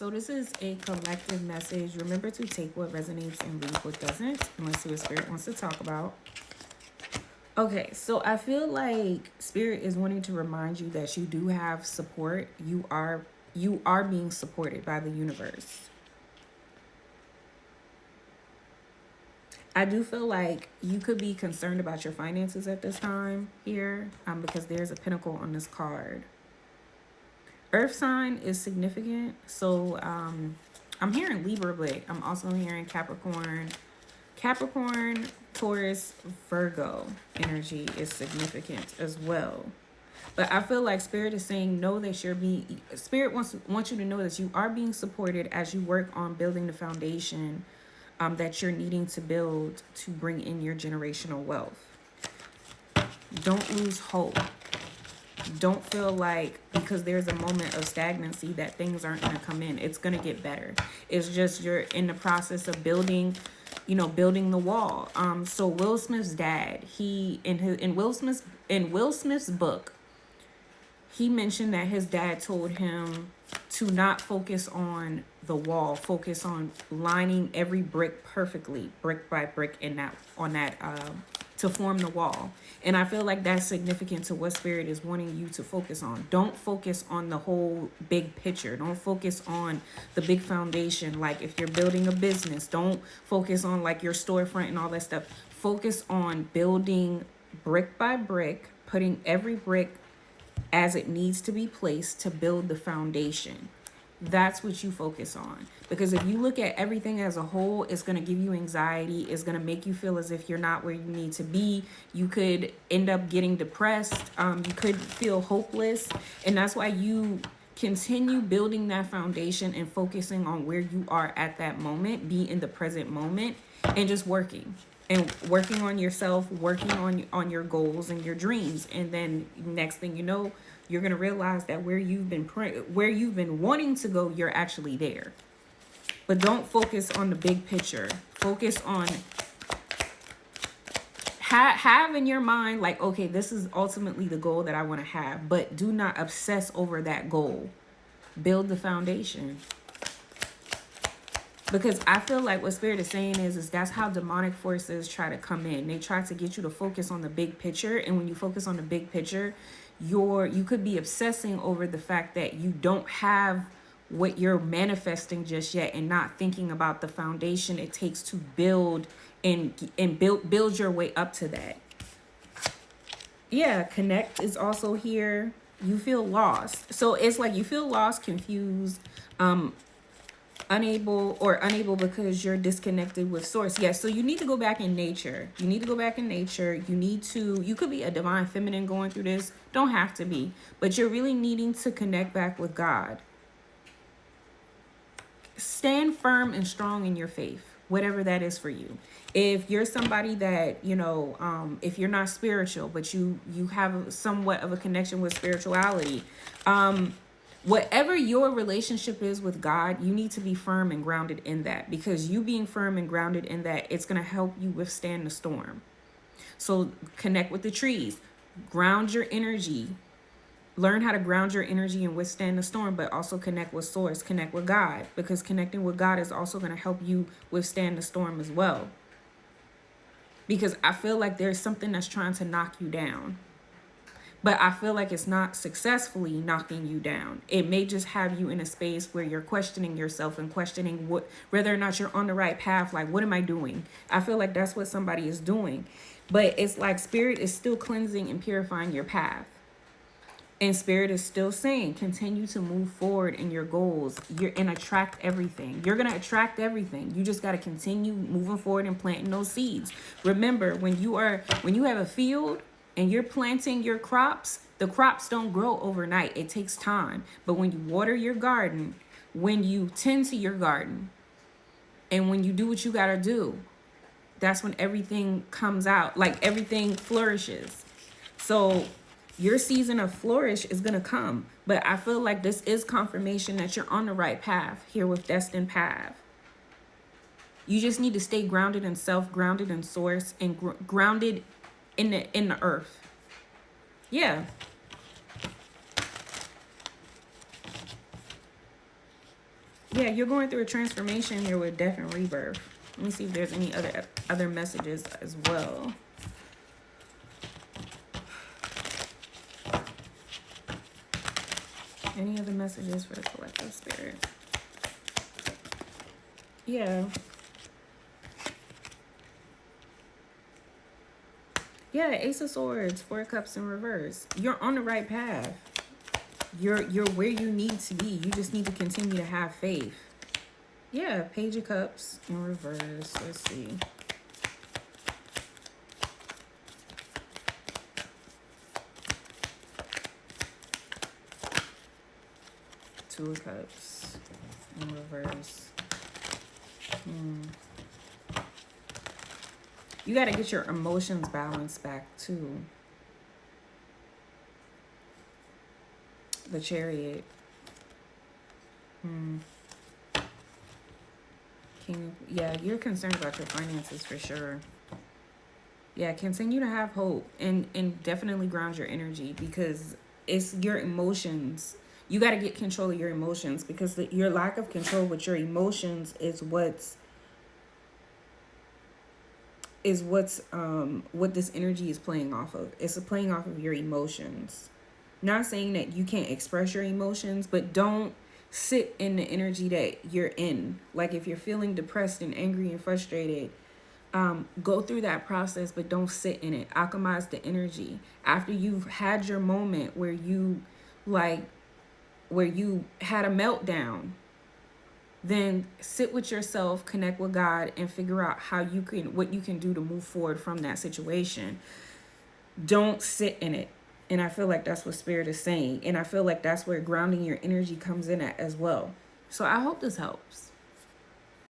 So this is a collective message. Remember to take what resonates and leave what doesn't. And let's see what Spirit wants to talk about. Okay, so I feel like Spirit is wanting to remind you that you do have support. You are being supported by the universe. I do feel like you could be concerned about your finances at this time here, because there's a pentacle on this card. Earth sign is significant. So I'm hearing Libra, but I'm also hearing Capricorn, Taurus, Virgo energy is significant as well. But I feel like Spirit is saying Spirit wants you to know that you are being supported as you work on building the foundation that you're needing to build to bring in your generational wealth. Don't lose hope. Don't feel like because there's a moment of stagnancy that things aren't going to come in. It's going to get better. It's just you're in the process of building the wall. So Will Smith's dad, in Will Smith's book, he mentioned that his dad told him to not focus on the wall, focus on lining every brick perfectly, brick by brick, to form the wall. And I feel like that's significant to what Spirit is wanting you to focus on. Don't focus on the whole big picture. Don't focus on the big foundation. Like if you're building a business, don't focus on like your storefront and all that stuff. Focus on building brick by brick, putting every brick as it needs to be placed to build the foundation. That's what you focus on. Because if you look at everything as a whole, it's going to give you anxiety. It's going to make you feel as if you're not where you need to be. You could end up getting depressed. You could feel hopeless. And that's why you continue building that foundation and focusing on where you are at that moment. Be in the present moment and just working. And working on yourself, working on your goals and your dreams. And then next thing you know, you're going to realize that where you've been wanting to go, you're actually there. But don't focus on the big picture. Focus on have in your mind like, okay, this is ultimately the goal that I want to have. But do not obsess over that goal. Build the foundation. Because I feel like what Spirit is saying is that's how demonic forces try to come in. They try to get you to focus on the big picture. And when you focus on the big picture, you could be obsessing over the fact that you don't have what you're manifesting just yet and not thinking about the foundation it takes to build and build your way up to that. Yeah, connect is also here. You feel lost. So it's like you feel lost, confused, unable because you're disconnected with source. Yes, so you need to go back in nature. You could be a divine feminine going through this. Don't have to be, but you're really needing to connect back with God. Stand firm and strong in your faith, whatever that is for you. If you're somebody that, if you're not spiritual, but you have somewhat of a connection with spirituality, whatever your relationship is with God, you need to be firm and grounded in that, because you being firm and grounded in that, it's going to help you withstand the storm. So connect with the trees, ground your energy, learn how to ground your energy and withstand the storm, but also connect with source, connect with God, because connecting with God is also going to help you withstand the storm as well. Because I feel like there's something that's trying to knock you down. But I feel like it's not successfully knocking you down. It may just have you in a space where you're questioning yourself and questioning whether or not you're on the right path. Like, what am I doing? I feel like that's what somebody is doing. But it's like Spirit is still cleansing and purifying your path. And Spirit is still saying, continue to move forward in your goals. And attract everything. You're going to attract everything. You just got to continue moving forward and planting those seeds. Remember, when you have a field and you're planting your crops, the crops don't grow overnight. It takes time. But when you water your garden, when you tend to your garden, and when you do what you got to do, that's when everything comes out, like everything flourishes. So your season of flourish is going to come. But I feel like this is confirmation that you're on the right path here with Destined Path. You just need to stay grounded in self, grounded in source, and grounded in the earth. Yeah. Yeah, you're going through a transformation here with death and rebirth. Let me see if there's any other messages as well. Any other messages for the collective spirit? Yeah. Yeah, Ace of Swords, Four of Cups in reverse. You're on the right path. You're where you need to be. You just need to continue to have faith. Yeah, Page of Cups in reverse. Let's see. Two of Cups in reverse. You got to get your emotions balanced back too. The Chariot. Yeah, you're concerned about your finances for sure. Yeah, continue to have hope and definitely ground your energy, because it's your emotions. You got to get control of your emotions, because your lack of control with your emotions is what this energy is playing off of. It's playing off of your emotions. Not saying that you can't express your emotions, but don't sit in the energy that you're in. Like if you're feeling depressed and angry and frustrated, go through that process, but don't sit in it. Alchemize the energy. After you've had your moment where you had a meltdown, then sit with yourself, connect with God, and figure out what you can do to move forward from that situation. Don't sit in it. And I feel like that's what Spirit is saying. And I feel like that's where grounding your energy comes in at as well. So I hope this helps.